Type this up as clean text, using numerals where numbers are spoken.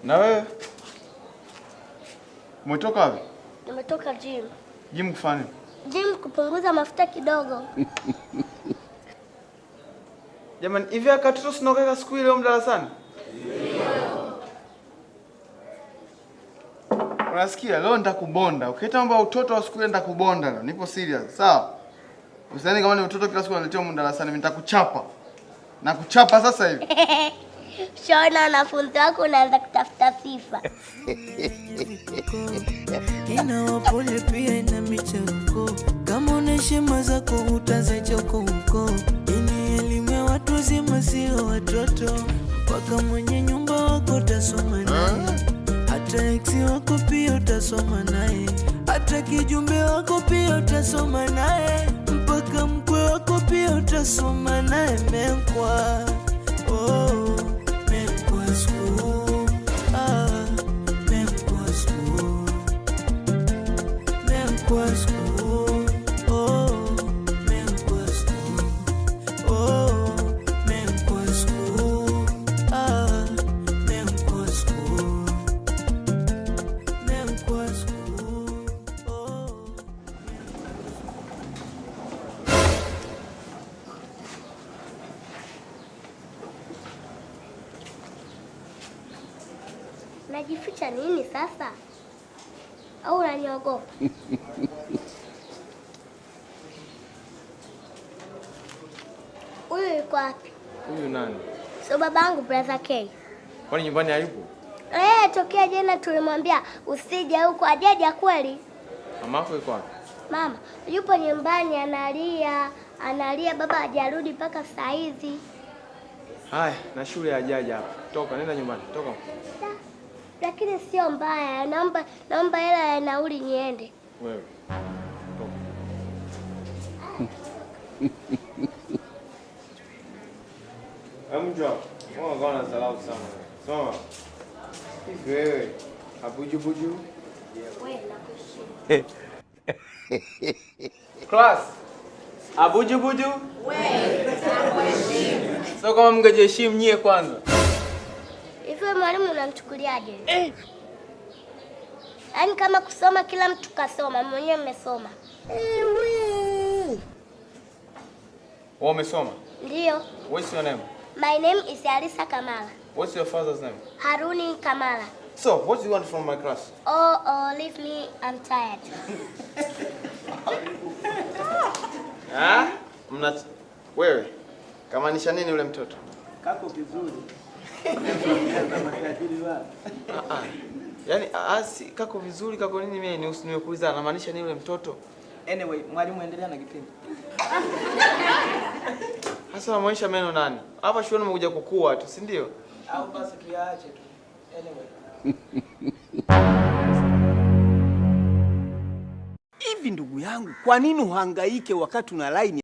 Na wewe? Umetoka wapi? Nimetoka gym. Gym kufanya? Gym kupunguza mafuta kidogo. Jamani, hivi akatoto sinoka siku ile darasani? Unasikia? Leo nitakubonda. Ukiita mambo ya utoto wa siku ile nitakubonda leo. Nipo serious. Sawa? Usidhani kama ni utoto kila siku unaletea mimi darasani, mimi nitakuchapa. Nakuchapa sasa hivi. Shona wanafunzi wako unaanza kutafuta sifa. Ina wapole pia ina micheruko. Kama una heshima zako utazaje huko. Ini elimu ya watu wazima sio watoto. Mpaka mwenye nyumba wako utasoma naye. Hata ex wako pia utasoma naye. Hata kijumbe wako pia utasoma naye. Mpaka mkwe wako pia utasoma naye. Mekwa Najificha nini sasa? Au unaniogopa? Huyu yuko wapi? Huyu nani? So babangu brother K. Kwani nyumbani hayupo? Tokea jana tulimwambia usije huko, ajaja kweli? Mamako yuko wapi? Mama yupo nyumbani analia baba hajarudi mpaka saa hizi. Haya, na shule hajaja hapa. Toka, nenda nyumbani. Toka. Lakini sio mbaya. Naomba hela ya nauli niende. Wewe. Toka. Amjo, mbona gona salau sana? Soma. Hivi wewe, abuju. Wewe nakushia. Class. Abuju. Wewe nakuheshimu. Sio kama mngejiheshimu nyie kwanza. Hivi mwalimu unamchukuliaje? Yaani kama kusoma kila mtu kasoma, mwenyewe mmesoma. Wewe umesoma? Ndio. What's your name? My name is Alisa Kamala. What's your father's name? Haruni Kamala. So, what do you want from my class? Oh, leave me, I'm tired. Wewe, kamaanisha nini ule mtoto? Kako vizuri. Yaani kako vizuri, kako nini mimi nimekuuliza anamaanisha nini ule mtoto? Anyway, mwalimu endelea na kipindi. Hasa unamaanisha meno nani? Hapa shule umekuja kukua tu, si ndio? Au basi tuyaache tu. Anyway. Hivi ndugu yangu, kwa nini uhangaike wakati una line